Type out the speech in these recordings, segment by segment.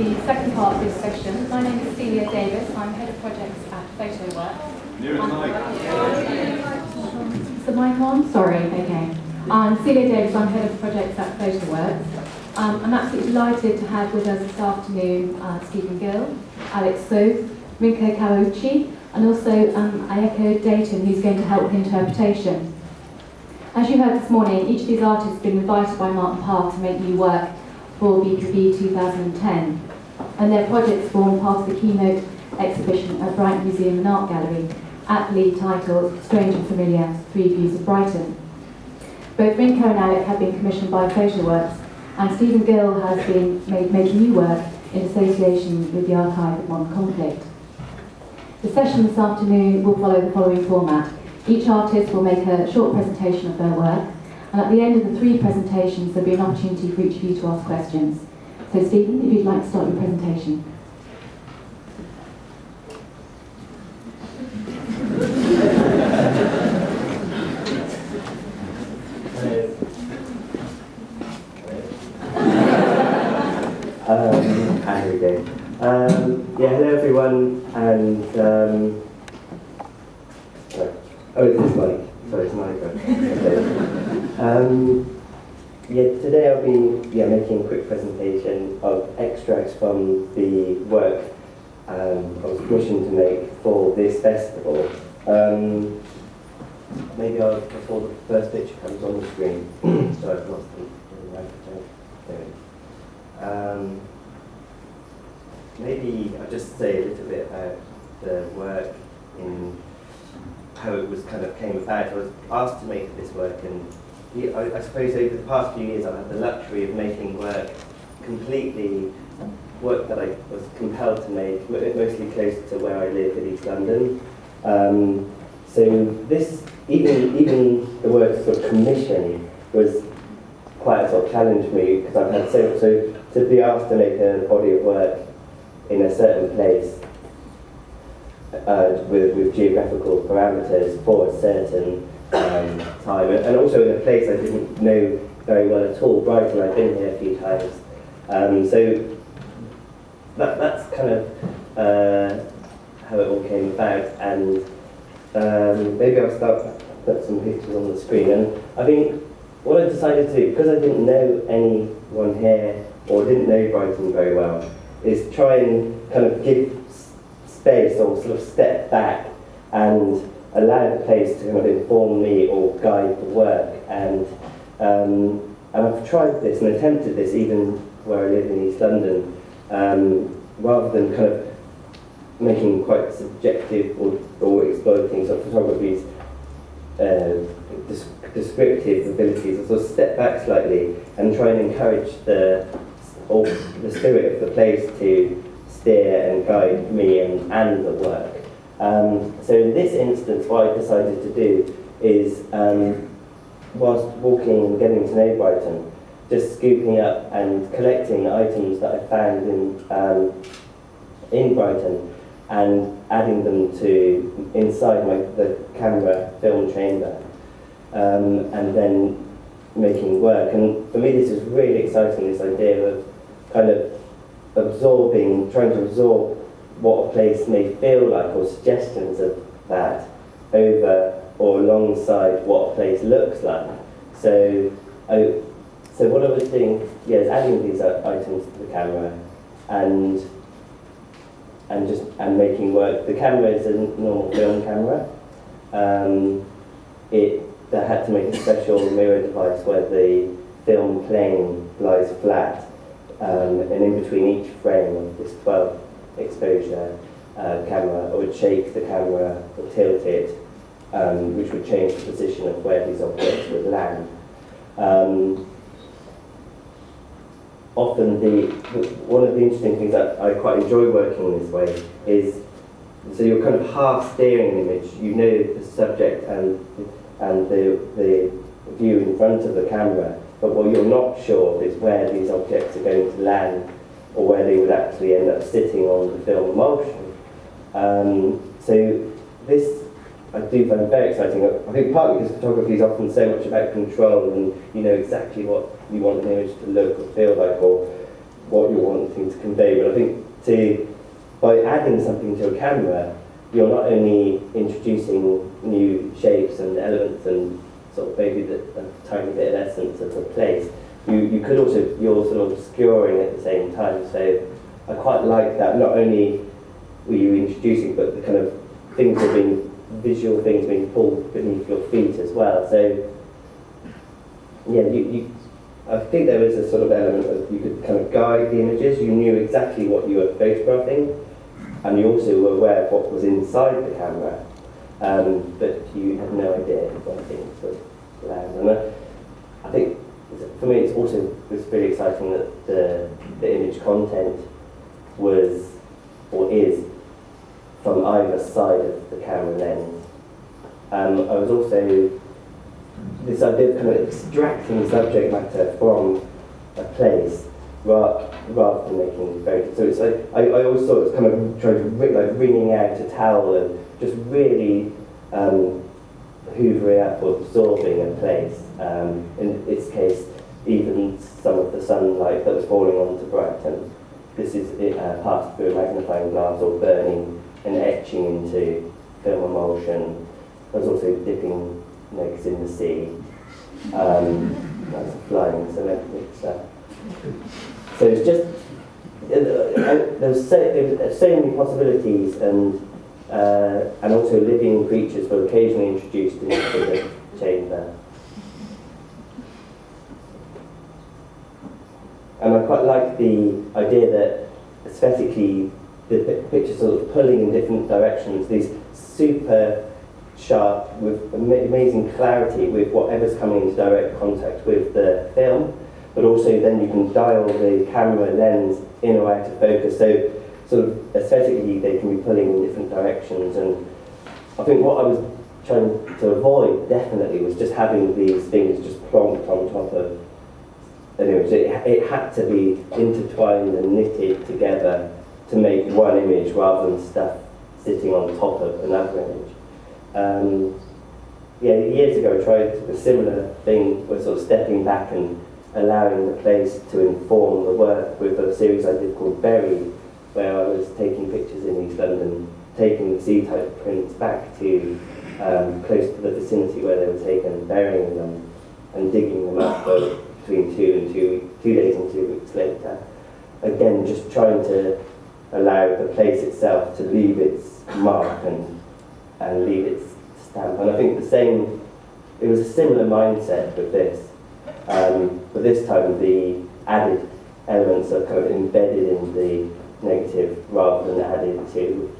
the second part of this session. My name is Celia Davies. I'm Head of Projects at Photoworks. Near the mic. Is the mic on? Sorry, okay. I'm Celia Davies. I'm Head of Projects at Photoworks. I'm absolutely delighted to have with us this afternoon Gill, Alec, Soth, Rinko, Kawauchi, and also Rinko Dayton, who's going to help with interpretation. As you heard this morning, each of these artists has been invited by Martin Parr to make new work for BPB 2010, and their projects form part of the keynote exhibition at Brighton Museum and Art Gallery, aptly titled Strange and Familiar, 3 Views of Brighton. Both Rinko and Alec have been commissioned by Photoworks, and Gill has been making new work in association with the Archive of Modern Conflict. The session this afternoon will follow the following format. Each artist will make a short presentation of their work, and at the end of the 3 presentations there'll be an opportunity for each of you to ask questions. So Stephen, if you'd like to start your presentation. Here we go. Hello everyone, and oh, is this mic? Sorry, it's mic. Today I'll be making a quick presentation of extracts from the work I was commissioned to make for this festival. Maybe before the first picture comes on the screen. Sorry, I've lost the microphone. Maybe I'll just say a little bit about the work in how it was kind of came about. I was asked to make this work, and I suppose over the past few years I've had the luxury of making work that I was compelled to make, mostly close to where I live in East London. So this, even the word sort of commission was quite a sort of challenge for me, because I've had so to be asked to make a body of work in a certain place with geographical parameters for a certain time, and also in a place I didn't know very well at all. Brighton, I've been here a few times, so that's kind of how it all came about. And maybe I'll put some pictures on the screen. And I think what I decided to do, because I didn't know anyone here or didn't know Brighton very well, is try and kind of give space or sort of step back and allow the place to kind of inform me or guide the work. And I've tried this and attempted this even where I live in East London, rather than kind of making quite subjective or exploiting sort of photography's descriptive abilities. I sort of step back slightly and try and encourage the spirit of the place to steer and guide me and the work. So in this instance, what I decided to do is, whilst walking and getting to know Brighton, just scooping up and collecting items that I found in Brighton and adding them to inside the camera film chamber, and then making work. And for me this is really exciting, this idea of kind of trying to absorb what a place may feel like, or suggestions of that, over or alongside what a place looks like. So what I was doing is adding these items to the camera and making work. The camera is a normal film camera. I had to make a special mirror device where the film plane lies flat, and in between each frame of this 12 exposure camera, I would shake the camera or tilt it, which would change the position of where these objects would land. Often one of the interesting things that I quite enjoy working this way is, so you're kind of half steering an image, you know the subject and the view in front of the camera, but what you're not sure of is where these objects are going to land, or where they would actually end up sitting on the film emulsion. So this I do find very exciting. I think partly because photography is often so much about control, and you know exactly what you want an image to look or feel like, or what you're wanting to convey. But I think by adding something to a camera, you're not only introducing new shapes and elements and sort of maybe a tiny bit of essence of the place, you could also, you're sort of obscuring at the same time. So I quite like that. Not only were you introducing, but the kind of things are being, visual things being pulled beneath your feet as well. So yeah, I think there is a sort of element of you could kind of guide the images. You knew exactly what you were photographing, and you also were aware of what was inside the camera, but you had no idea what things would land. And I think for me, it's really exciting that the image content was or is from either side of the camera lens. I was also this idea of kind of extracting subject matter from a place rather than making photos. So it's like I always thought it was kind of trying to wringing out a towel and just really hoovering up or absorbing a place. In its case, even some of the sunlight that was falling onto Brighton. This is passed through a magnifying glass or burning and etching into film emulsion. I was also dipping eggs in the sea. That's flying cement stuff. So it's just there's so many possibilities, and also living creatures were occasionally introduced into the chamber. And I quite like the idea that aesthetically the pictures sort of pulling in different directions, these super sharp, with amazing clarity with whatever's coming into direct contact with the film, but also then you can dial the camera lens in or out of focus, so sort of aesthetically they can be pulling in different directions. And I think what I was trying to avoid definitely was just having these things just plonked on top of an image. It had to be intertwined and knitted together to make one image rather than stuff sitting on top of another image. Years ago I tried a similar thing with sort of stepping back and allowing the place to inform the work with a series I did called Buried, where I was taking pictures in East London, taking the C-type prints back to close to the vicinity where they were taken, burying them and digging them up between 2 days and 2 weeks later. Again, just trying to allow the place itself to leave its mark and leave its stamp. And I think it was a similar mindset with this. But this time the added elements are kind of embedded in the negative rather than added to.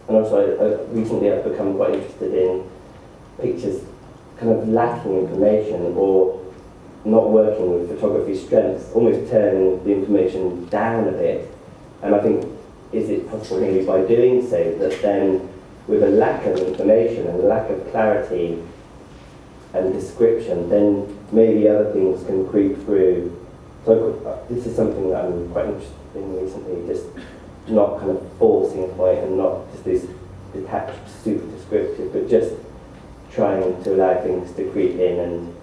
And also recently I've become quite interested in pictures kind of lacking information or not working with photography's strengths, almost turning the information down a bit. And I think, is it possible maybe by doing so that then with a lack of information and a lack of clarity and description, then maybe other things can creep through. So this is something that I'm quite interested in recently, just not kind of forcing a point and not just this detached, super descriptive, but just trying to allow things to creep in and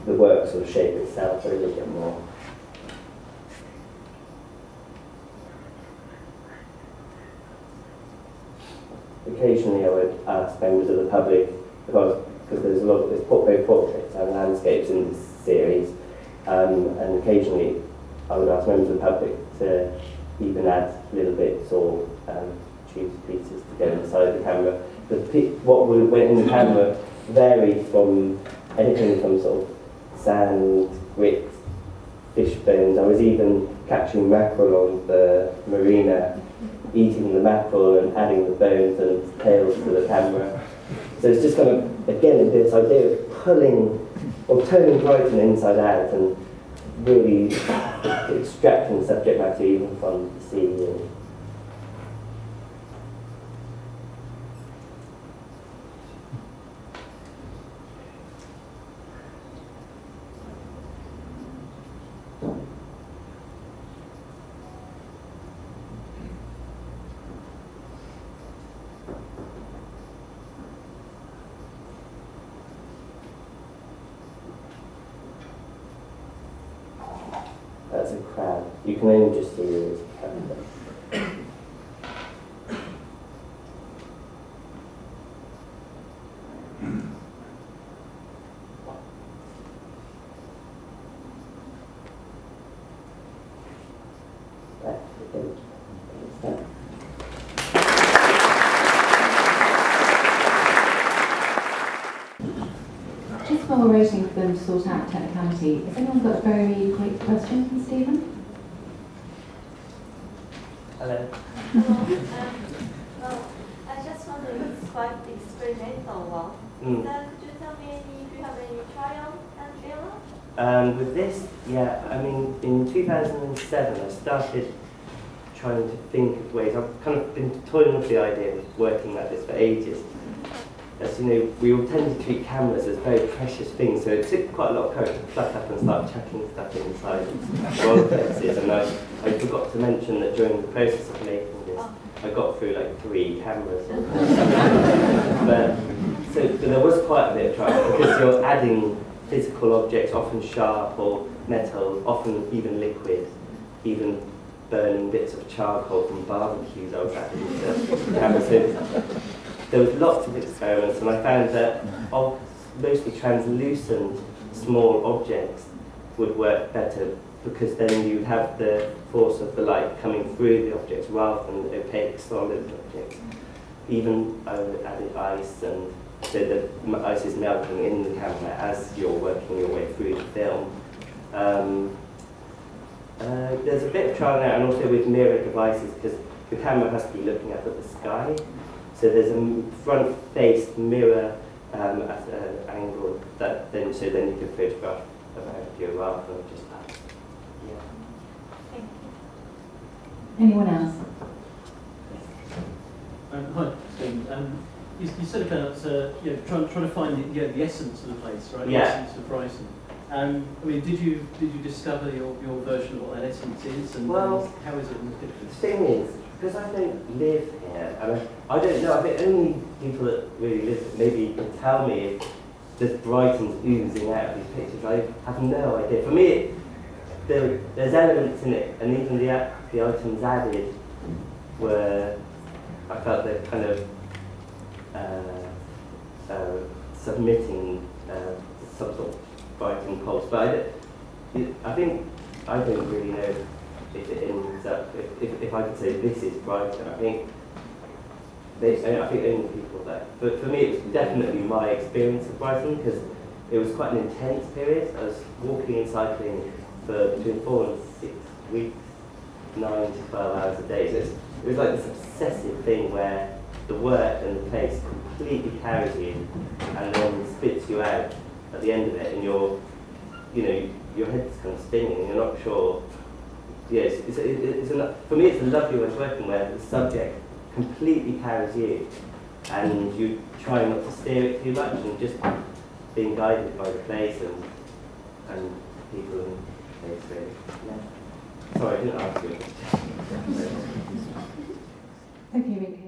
the work sort of shape itself a little bit more. Occasionally I would ask members of the public, because there's both portraits and landscapes in this series, and occasionally I would ask members of the public to even add little bits or choose pieces to go inside the camera. What went in the camera varied from anything from sort of sand, grit, fish bones. I was even catching mackerel on the marina, eating the mackerel and adding the bones and tails to the camera. So it's just kind of, again, this idea of pulling or turning Brighton inside out and really extracting subject matter even from the sea. that's a crab. You can only just see it as a crab. Just while we're waiting for them to sort out technicality, has anyone got a very quick question for Stephen? Hello. Well, I just wondering, it's quite experimental one. Mm. Could you tell me if you have any trial and error? With this, yeah, I mean, in 2007 I started trying to think of ways. I've kind of been toying with the idea of working like this for ages. As you know, we all tend to treat cameras as very precious things, so it took quite a lot of courage to pluck up and start chucking stuff inside Rolleiflexes. And I forgot to mention that during the process of making this, I got through like 3 cameras. So there was quite a bit of trial, because you're adding physical objects, often sharp or metal, often even liquid, even burning bits of charcoal from barbecues I was adding to cameras. So there was lots of experiments, and I found that mostly translucent small objects would work better, because then you'd have the force of the light coming through the objects rather than opaque solid objects. Even I added ice, and so the ice is melting in the camera as you're working your way through the film. There's a bit of trial now, and also with mirror devices, because the camera has to be looking up at the sky. So there's a front-faced mirror at an angle that then you can photograph around you rather than just up. Yeah. Thank you. Anyone else? Hi, Stephen. You said about trying to find the essence of the place, right? Yeah. The essence of Brighton. I mean, did you discover your version of what that essence is, and Well, how is it in the The pictures? thing is, because I don't live here, and I don't know, I think only people that really live here maybe can tell me if there's Brighton's oozing out of these pictures. I have no idea. For me, there's elements in it, and even the items added were, I felt they're kind of submitting some sort of Brighton pulse. But I think I don't really know if it ends up, if I could say this is Brighton. I think only people that, but for me it was definitely my experience of Brighton, because it was quite an intense period. I was walking and cycling for between 4 and 6 weeks, 9 to 12 hours a day. So it was like this obsessive thing where the work and the place completely carries you and then spits you out at the end of it, and your head's kind of spinning and you're not sure. Yes, for me it's a lovely way of working where the subject completely carries you and you try not to steer it too much and just being guided by the place and people and place really. Yeah. Sorry, I didn't ask you. Okay, Rinko.